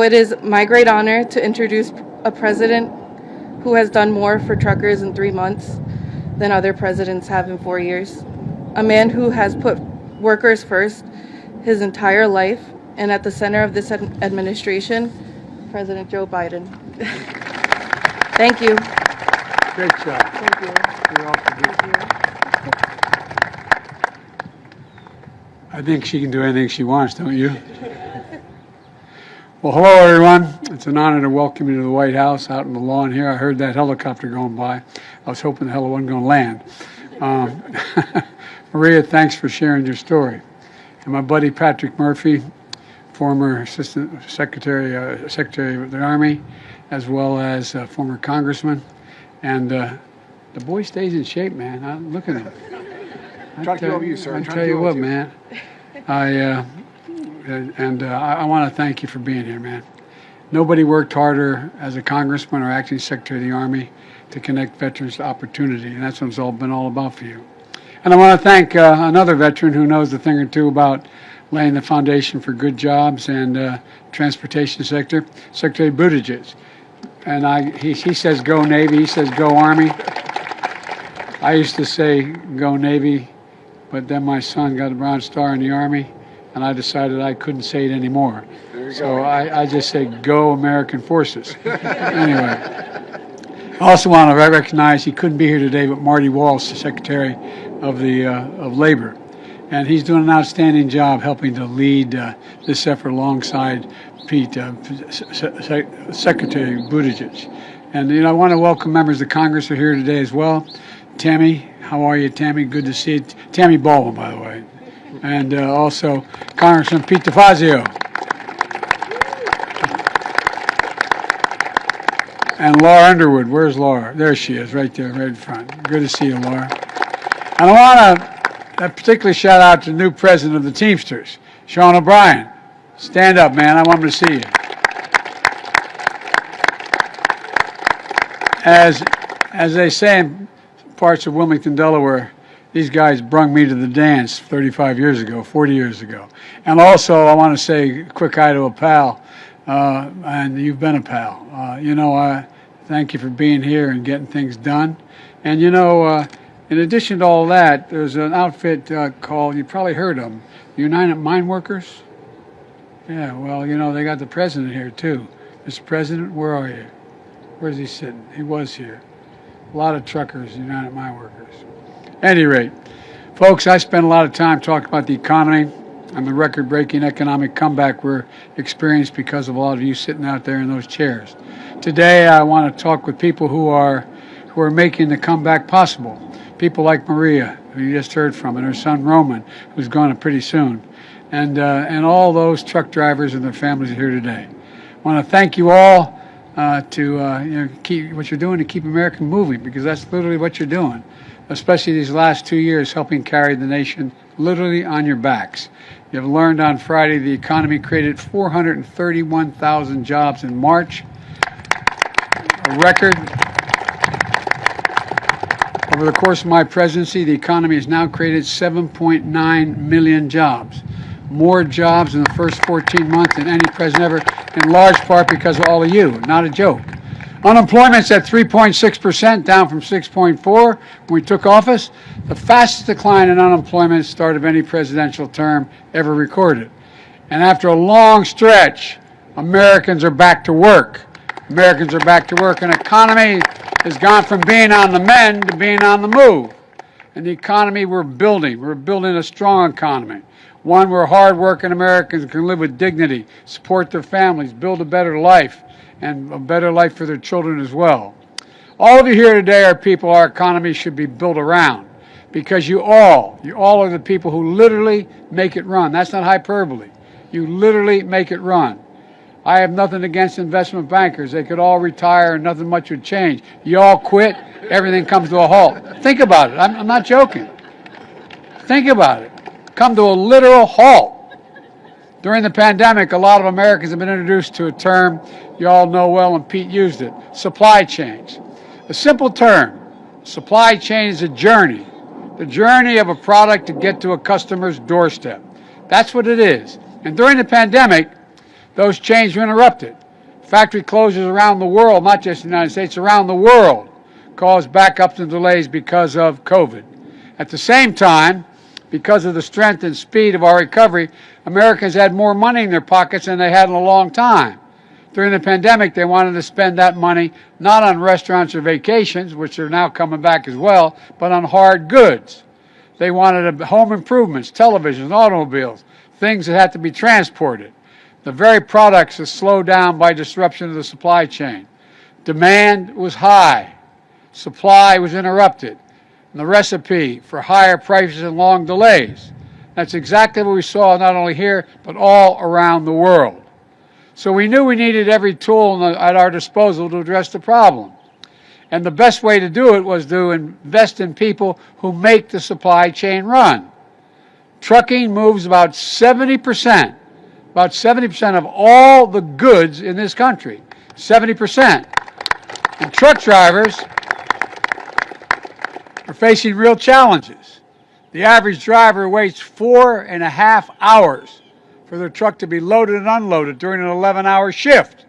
It is my great honor to introduce a president who has done more for truckers in 3 months than other presidents have in 4 years. A man who has put workers first his entire life and at the center of this administration, President Joe Biden. Thank you. Great job. Thank you. You're awfully good. I think she can do anything she wants, don't you? Well, hello, everyone. It's an honor to welcome you to the White House out on the lawn here. I heard that helicopter going by. I was hoping the hell it wasn't going to land. Maria, thanks for sharing your story. And my buddy Patrick Murphy, former Assistant Secretary of the Army, as well as former Congressman. And the boy stays in shape, man. Look at him. Trying to do over you, sir. I tell you what, man. I want to thank you for being here, man. Nobody worked harder as a congressman or acting secretary of the Army to connect veterans to opportunity, and that's what it's all been all about for you. And I want to thank another veteran who knows a thing or two about laying the foundation for good jobs and transportation sector, Secretary Buttigieg. And he says go Navy, he says go Army. I used to say go Navy, but then my son got a Bronze Star in the Army, and I decided I couldn't say it anymore. So I just say go American Forces. Anyway, I also want to recognize he couldn't be here today, but Marty Walsh, the Secretary of Labor. And he's doing an outstanding job helping to lead this effort alongside Pete, Secretary Buttigieg. And I want to welcome members of Congress who are here today as well. Tammy, how are you, Tammy? Good to see you. Tammy Baldwin, by the way. And also Congressman Pete DeFazio. And Laura Underwood. Where's Laura? There she is, right there, right in front. Good to see you, Laura. And I want to particularly shout out to the new president of the Teamsters, Sean O'Brien. Stand up, man. I want him to see you. As they say in parts of Wilmington, Delaware, these guys brung me to the dance 35 years ago, 40 years ago. And also, I want to say a quick hi to a pal, and you've been a pal. I thank you for being here and getting things done. And, in addition to all that, there's an outfit called, you probably heard of them, United Mine Workers. Yeah, well, they got the president here, too. Mr. President, where are you? Where's he sitting? He was here. A lot of truckers, United Mine Workers. At any rate, folks, I spent a lot of time talking about the economy and the record-breaking economic comeback we're experienced because of a lot of you sitting out there in those chairs. Today, I want to talk with people who are making the comeback possible. People like Maria, who you just heard from, and her son Roman, who's going pretty soon, and all those truck drivers and their families are here today. I want to thank you all to keep what you're doing to keep America moving, because that's literally what you're doing, especially these last 2 years, helping carry the nation literally on your backs. You have learned on Friday the economy created 431,000 jobs in March, a record. Over the course of my presidency, the economy has now created 7.9 million jobs. More jobs in the first 14 months than any president ever, in large part because of all of you. Not a joke. Unemployment's at 3.6%, down from 6.4% when we took office. The fastest decline in unemployment start of any presidential term ever recorded. And after a long stretch, Americans are back to work. Americans are back to work. An economy has gone from being on the mend to being on the move. And the economy we're building a strong economy. One where hard-working Americans can live with dignity, support their families, build a better life, and a better life for their children as well. All of you here today are people our economy should be built around, because you all are the people who literally make it run. That's not hyperbole. You literally make it run. I have nothing against investment bankers. They could all retire and nothing much would change. You all quit, everything comes to a halt. Think about it. I'm not joking. Think about it. Come to a literal halt. During the pandemic, a lot of Americans have been introduced to a term you all know well, and Pete used it, supply chains. A simple term. Supply chain is a journey, the journey of a product to get to a customer's doorstep. That's what it is. And during the pandemic, Those chains were interrupted. Factory closures around the world, not just the United States, around the world, caused backups and delays because of COVID. At the same time, because of the strength and speed of our recovery, Americans had more money in their pockets than they had in a long time. During the pandemic, they wanted to spend that money not on restaurants or vacations, which are now coming back as well, but on hard goods. They wanted home improvements, televisions, automobiles, things that had to be transported. The very products that slowed down by disruption of the supply chain. Demand was high. Supply was interrupted. And the recipe for higher prices and long delays. That's exactly what we saw not only here, but all around the world. So we knew we needed every tool at our disposal to address the problem. And the best way to do it was to invest in people who make the supply chain run. Trucking moves about 70% of all the goods in this country. 70%. And truck drivers are facing real challenges. The average driver waits 4.5 hours for their truck to be loaded and unloaded during an 11-hour shift,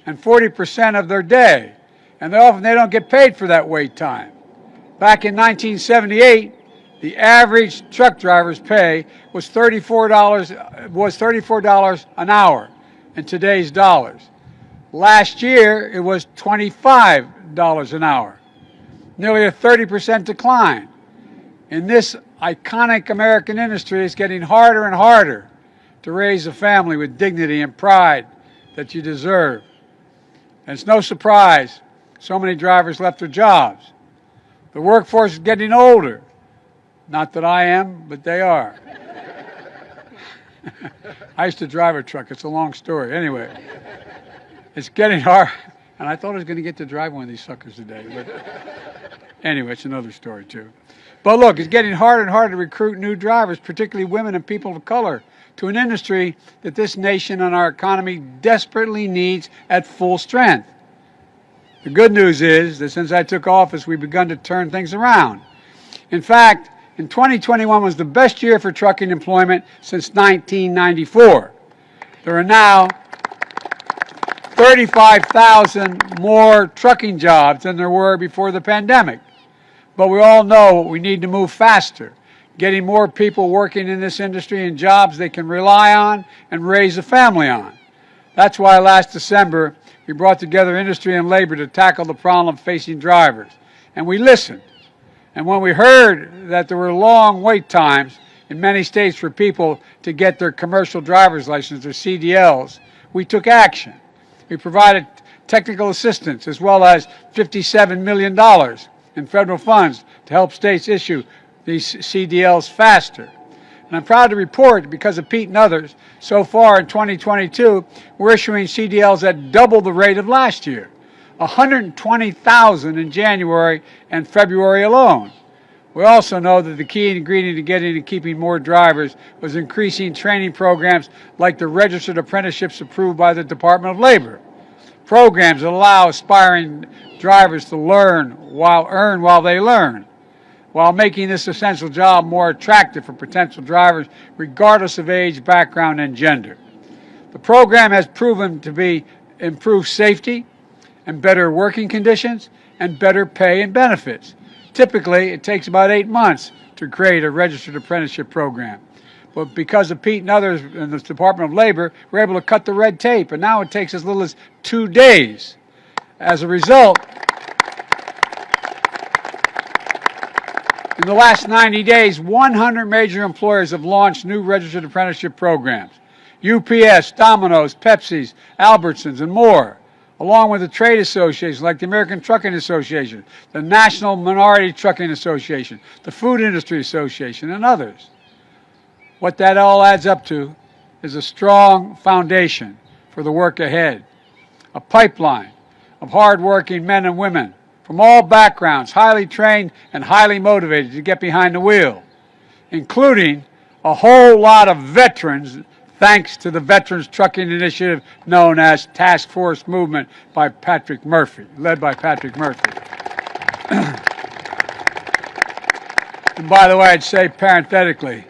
and 40% of their day. And they don't get paid for that wait time. Back in 1978, the average truck driver's pay was $34 an hour in today's dollars. Last year, it was $25 an hour. Nearly a 30% decline. In this iconic American industry, it's getting harder and harder to raise a family with dignity and pride that you deserve. And it's no surprise so many drivers left their jobs. The workforce is getting older. Not that I am, but they are. I used to drive a truck. It's a long story. Anyway, it's getting hard. And I thought I was going to get to drive one of these suckers today. But anyway, it's another story, too. But look, it's getting harder and harder to recruit new drivers, particularly women and people of color, to an industry that this nation and our economy desperately needs at full strength. The good news is that since I took office, we've begun to turn things around. In fact, in 2021 was the best year for trucking employment since 1994. There are now 35,000 more trucking jobs than there were before the pandemic. But we all know we need to move faster, getting more people working in this industry in jobs they can rely on and raise a family on. That's why last December, we brought together industry and labor to tackle the problem facing drivers. And we listened. And when we heard that there were long wait times in many states for people to get their commercial driver's license, their CDLs, we took action. We provided technical assistance as well as $57 million in federal funds to help states issue these CDLs faster. And I'm proud to report, because of Pete and others, so far in 2022, we're issuing CDLs at double the rate of last year, 120,000 in January and February alone. We also know that the key ingredient to getting and keeping more drivers was increasing training programs like the registered apprenticeships approved by the Department of Labor. Programs that allow aspiring drivers to earn while they learn, while making this essential job more attractive for potential drivers regardless of age, background, and gender. The program has proven to be improved safety and better working conditions and better pay and benefits. Typically, it takes about 8 months to create a registered apprenticeship program. But because of Pete and others in the Department of Labor, we're able to cut the red tape, and now it takes as little as 2 days. As a result, in the last 90 days, 100 major employers have launched new registered apprenticeship programs. UPS, Domino's, Pepsi's, Albertsons, and more, along with the trade associations like the American Trucking Association, the National Minority Trucking Association, the Food Industry Association, and others. What that all adds up to is a strong foundation for the work ahead, a pipeline of hard-working men and women from all backgrounds, highly trained and highly motivated to get behind the wheel, including a whole lot of veterans, thanks to the Veterans Trucking Initiative known as Task Force Movement by Patrick Murphy, led by Patrick Murphy. And by the way, I'd say parenthetically,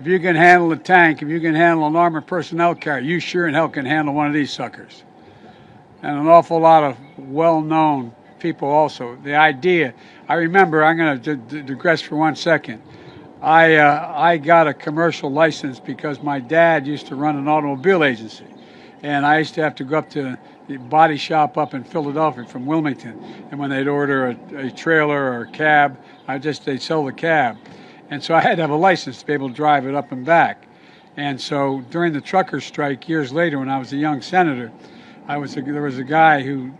If you can handle a tank, if you can handle an armored personnel carrier, you sure in hell can handle one of these suckers. And an awful lot of well-known people also. The idea, I remember, I'm going to digress for 1 second. I got a commercial license because my dad used to run an automobile agency. And I used to have to go up to the body shop up in Philadelphia from Wilmington. And when they'd order a trailer or a cab, they'd sell the cab. And so I had to have a license to be able to drive it up and back. And so during the trucker strike years later, when I was a young senator, there was a guy who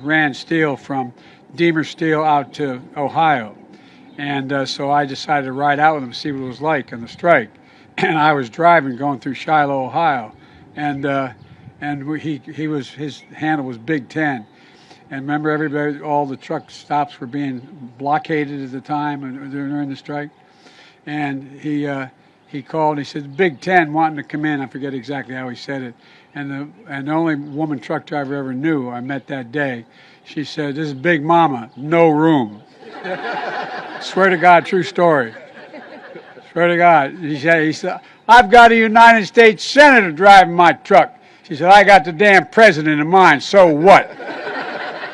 ran steel from Deemer Steel out to Ohio. And so I decided to ride out with him, see what it was like on the strike. And I was driving, going through Shiloh, Ohio. And his handle was Big Ten. And remember, everybody, all the truck stops were being blockaded at the time during the strike. And he called. He said, Big Ten wanting to come in. I forget exactly how he said it. And the only woman truck driver I ever knew I met that day, she said, "This is Big Mama, no room." Swear to God, true story. Swear to God. He said, "I've got a United States Senator driving my truck." She said, "I got the damn president in mind, so what?"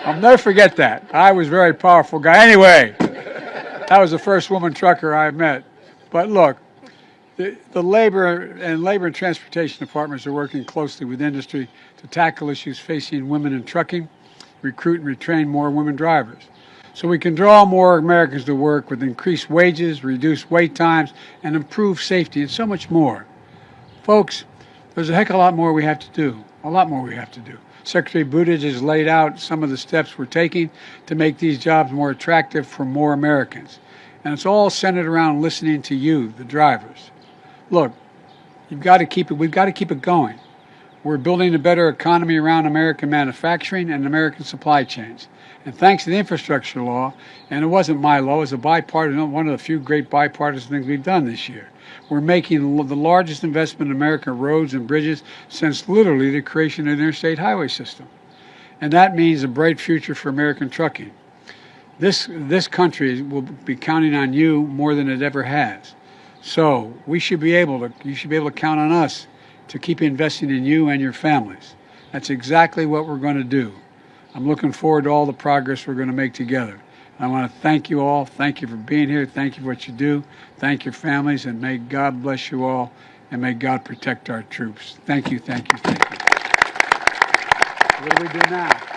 I'll never forget that. I was a very powerful guy. Anyway, that was the first woman trucker I met. But look, the labor and transportation departments are working closely with industry to tackle issues facing women in trucking, recruit and retrain more women drivers, so we can draw more Americans to work with increased wages, reduced wait times, and improved safety, and so much more. Folks, there's a heck of a lot more we have to do. A lot more we have to do. Secretary Buttigieg has laid out some of the steps we're taking to make these jobs more attractive for more Americans. And it's all centered around listening to you, the drivers. Look, we've got to keep it going. We're building a better economy around American manufacturing and American supply chains. And thanks to the infrastructure law, and it wasn't my law, it was a bipartisan, one of the few great bipartisan things we've done this year. We're making the largest investment in American roads and bridges since literally the creation of the interstate highway system. And that means a bright future for American trucking. This country will be counting on you more than it ever has. So you should be able to count on us to keep investing in you and your families. That's exactly what we're going to do. I'm looking forward to all the progress we're going to make together. I want to thank you all. Thank you for being here. Thank you for what you do. Thank your families, and may God bless you all, and may God protect our troops. Thank you, thank you, thank you. What do we do now?